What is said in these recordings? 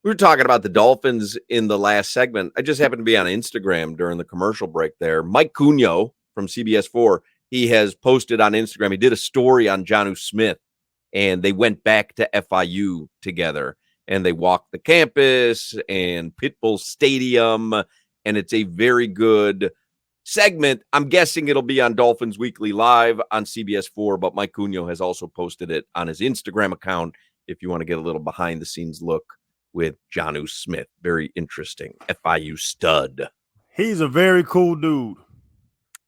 We were talking about the Dolphins in the last segment. I just happened to be on Instagram during the commercial break there. Mike Cugno from CBS4, he has posted on Instagram. He did a story on Jonnu Smith, and they went back to FIU together, and they walked the campus and Pitbull Stadium, and it's a very good segment. I'm guessing it'll be on Dolphins Weekly Live on CBS4, but Mike Cugno has also posted it on his Instagram account if you want to get a little behind-the-scenes look with Jonnu Smith. Very interesting. FIU stud. He's a very cool dude.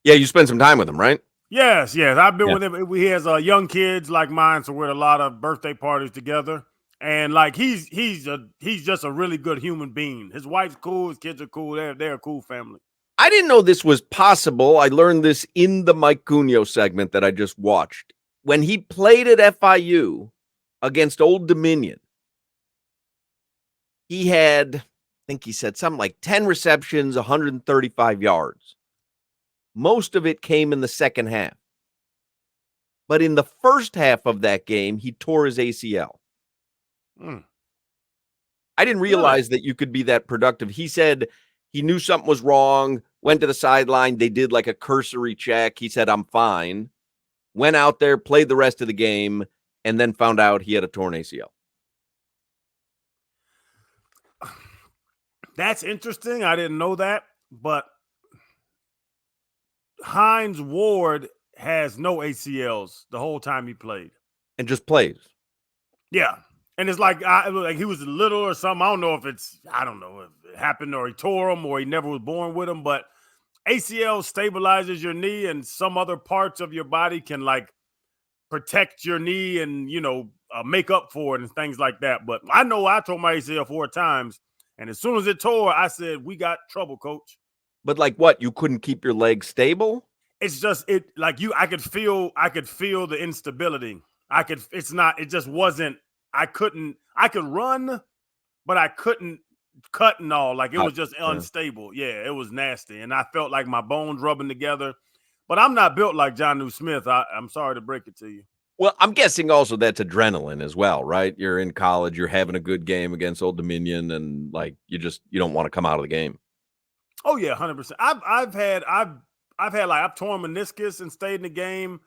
Yeah, you spent some time with him, right? Yes. I've been with him. He has young kids like mine, so we're at a lot of birthday parties together. And like he's just a really good human being. His wife's cool. His kids are cool. They're a cool family. I didn't know this was possible. I learned this in the Mike Cugno segment that I just watched. When he played at FIU against Old Dominion, he had, I think he said something like 10 receptions, 135 yards. Most of it came in the second half. But in the first half of that game, he tore his ACL. I didn't realize that you could be that productive. He said he knew something was wrong, went to the sideline. They did like a cursory check. He said, I'm fine. Went out there, played the rest of the game, and then found out he had a torn ACL. That's interesting. I didn't know that, but Hines Ward has no ACLs the whole time he played. And just plays. Yeah. And it's like he was little or something. I don't know if it happened or he tore them or he never was born with them, but ACL stabilizes your knee and some other parts of your body can like protect your knee and, make up for it and things like that. But I know I tore my ACL 4 times. And as soon as it tore, I said, we got trouble, coach. But like what? You couldn't keep your legs stable? It's just I could feel the instability. I could run, but I couldn't cut and all. Like it was just unstable. Yeah, it was nasty. And I felt like my bones rubbing together. But I'm not built like Jonnu Smith. I'm sorry to break it to you. Well, I'm guessing also that's adrenaline as well, right? You're in college, you're having a good game against Old Dominion, and like you don't want to come out of the game. Oh yeah, 100%. I've torn meniscus and stayed in the game,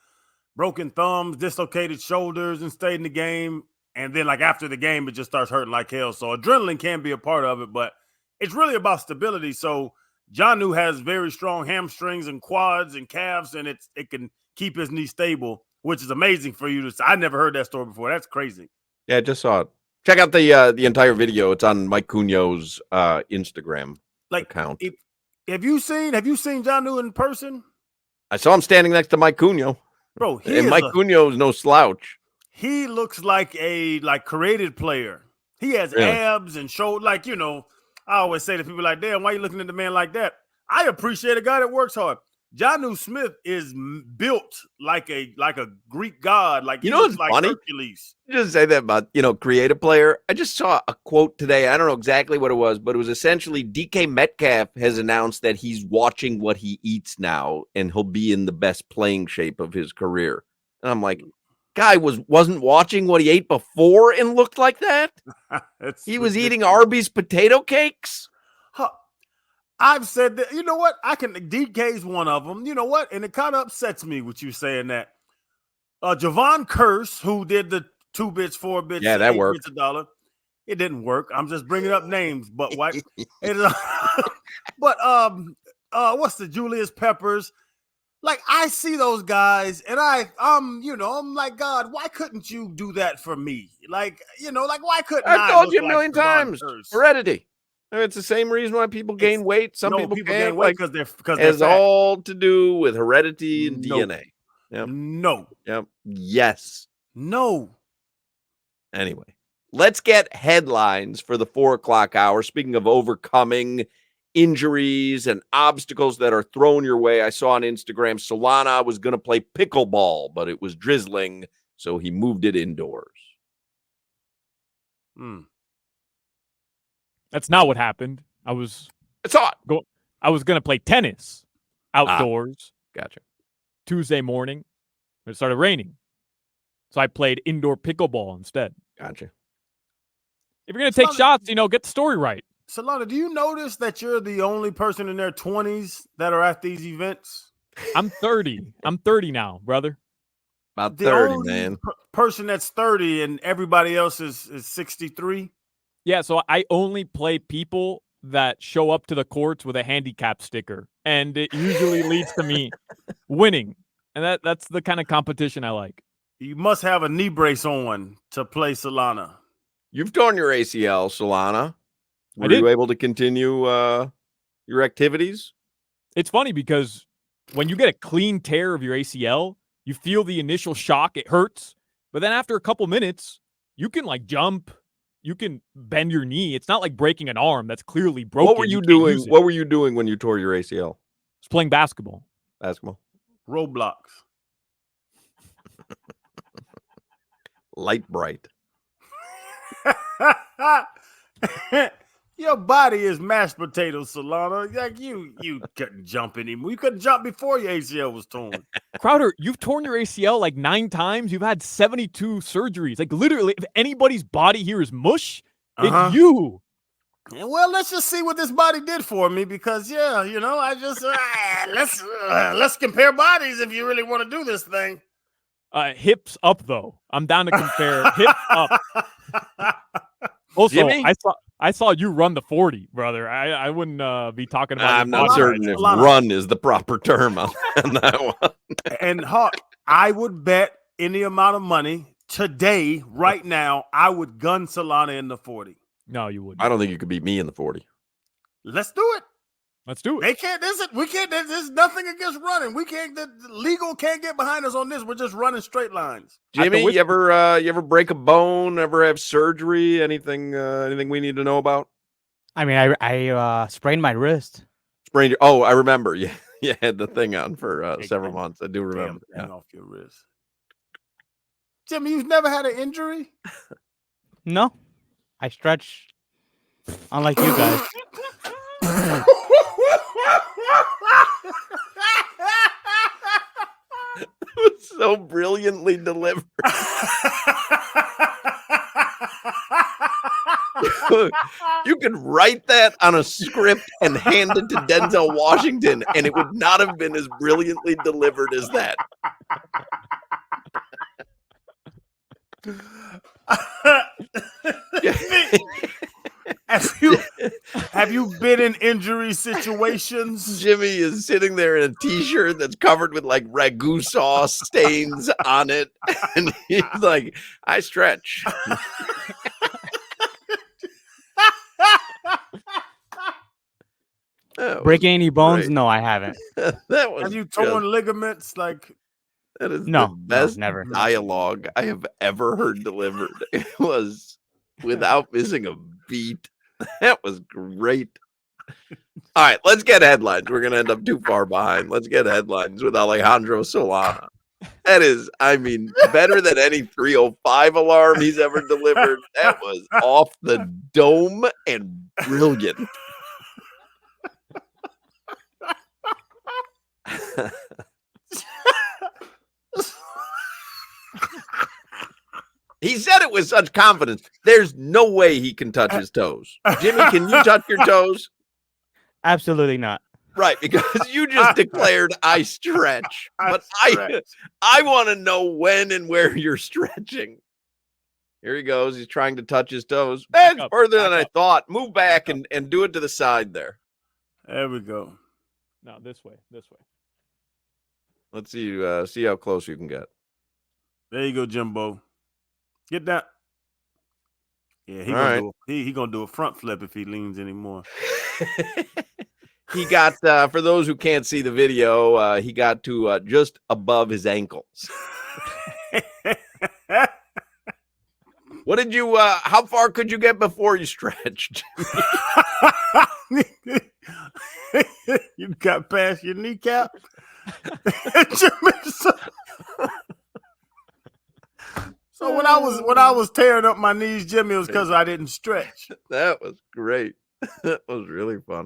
broken thumbs, dislocated shoulders and stayed in the game, and then like after the game it just starts hurting like hell. So adrenaline can be a part of it, but it's really about stability. So Jonnu has very strong hamstrings and quads and calves, and it can keep his knee stable, which is amazing for you to say. I never heard that story before. That's crazy. Yeah, I just saw it. Check out the entire video. It's on Mike Cugno's Instagram account. Have you seen Jonnu in person? I saw him standing next to Mike Cugno. Bro, Mike Cugno is no slouch. He looks like a created player. He has abs and shoulder. I always say to people like, damn, why are you looking at the man like that? I appreciate a guy that works hard. Jonnu Smith is built like a Greek god. Like what's like funny? Hercules. You just say that about creative player. I just saw a quote today. I don't know exactly what it was, but it was essentially DK Metcalf has announced that he's watching what he eats now, and he'll be in the best playing shape of his career. And I'm like, guy wasn't watching what he ate before and looked like that. He was eating Arby's potato cakes. I've said that, you know what? DK's one of them. You know what? And it kind of upsets me with you saying that. Javon Curse, who did the 2 bits, 4 bits, yeah, that worked. $1. It didn't work. I'm just bringing up names, but what? But what's the Julius Peppers? Like I see those guys, and I'm like, God, why couldn't you do that for me? Like why couldn't I told you a million times? Heredity. It's the same reason why people gain weight. Some people gain weight because it has all to do with heredity and DNA. Yep. No. Yep. Yes. No. Anyway, let's get headlines for the 4:00 hour. Speaking of overcoming injuries and obstacles that are thrown your way, I saw on Instagram Solana was going to play pickleball, but it was drizzling, so he moved it indoors. That's not what happened. It's hot. I was going to play tennis outdoors. Gotcha. Tuesday morning, it started raining. So I played indoor pickleball instead. Gotcha. If you're gonna take shots, get the story right. Solana, do you notice that you're the only person in their 20s that are at these events? I'm 30. I'm 30 now, brother. About The 30, only man. person that's 30 and everybody else is 63. Yeah, so I only play people that show up to the courts with a handicap sticker, and it usually leads to me winning. And that's the kind of competition I like. You must have a knee brace on to play Solana. You've torn your ACL, Solana. I Were did. you able to continue your activities? It's funny because when you get a clean tear of your ACL, you feel the initial shock. It hurts. But then after a couple minutes, you can jump. You can bend your knee. It's not like breaking an arm that's clearly broken. What were you doing? What were you doing when you tore your ACL? I was playing basketball. Roblox. Light bright. Your body is mashed potatoes, Solana. Like you couldn't jump anymore. You couldn't jump before your ACL was torn. Crowder, you've torn your ACL 9 times. You've had 72 surgeries. Literally, if anybody's body here is mush, it's you. Well, let's just see what this body did for me because, I just let's compare bodies if you really want to do this thing. Hips up, though. I'm down to compare hips up. Also, Jimmy? I saw you run the 40, brother. I wouldn't be talking about. I'm not certain if run is the proper term on that one. And Hawk, I would bet any amount of money today, right now, I would gun Solana in the 40. No, you wouldn't. I don't think you could beat me in the 40. Let's do it. Let's do it. They can't. We can't. There's nothing against running. We can't. The legal can't get behind us on this. We're just running straight lines. Jimmy, you ever break a bone? Ever have surgery? Anything we need to know about? I mean, I sprained my wrist. Sprained. Oh, I remember. You had the thing on for several months. I do remember. Damn, off your wrist. Jimmy, you've never had an injury? No, I stretch. Unlike you guys. It was so brilliantly delivered. You could write that on a script and hand it to Denzel Washington, and it would not have been as brilliantly delivered as that. Have you been in injury situations? Jimmy is sitting there in a t-shirt that's covered with ragu sauce stains on it, and he's like, I stretch. Breaking any bones? Great. No, I haven't. Have you torn ligaments? That is No, the best never. dialogue I have ever heard delivered. It was without missing a beat. That was great. All right, let's get headlines. We're going to end up too far behind. Let's get headlines with Alejandro Solana. That is, better than any 305 alarm he's ever delivered. That was off the dome and brilliant. He said it with such confidence. There's no way he can touch his toes. Jimmy, can you touch your toes? Absolutely not. Right, because you just declared I stretch. But I want to know when and where you're stretching. Here he goes. He's trying to touch his toes. That's further than I thought. Move back and do it to the side there. There we go. No, this way. Let's see how close you can get. There you go, Jimbo. Get that. Yeah, he gonna do a front flip if he leans anymore. He got for those who can't see the video, he got to just above his ankles. What did you? How far could you get before you stretched? You got past your kneecap. So when I was tearing up my knees, Jimmy, it was because I didn't stretch. That was great. That was really funny.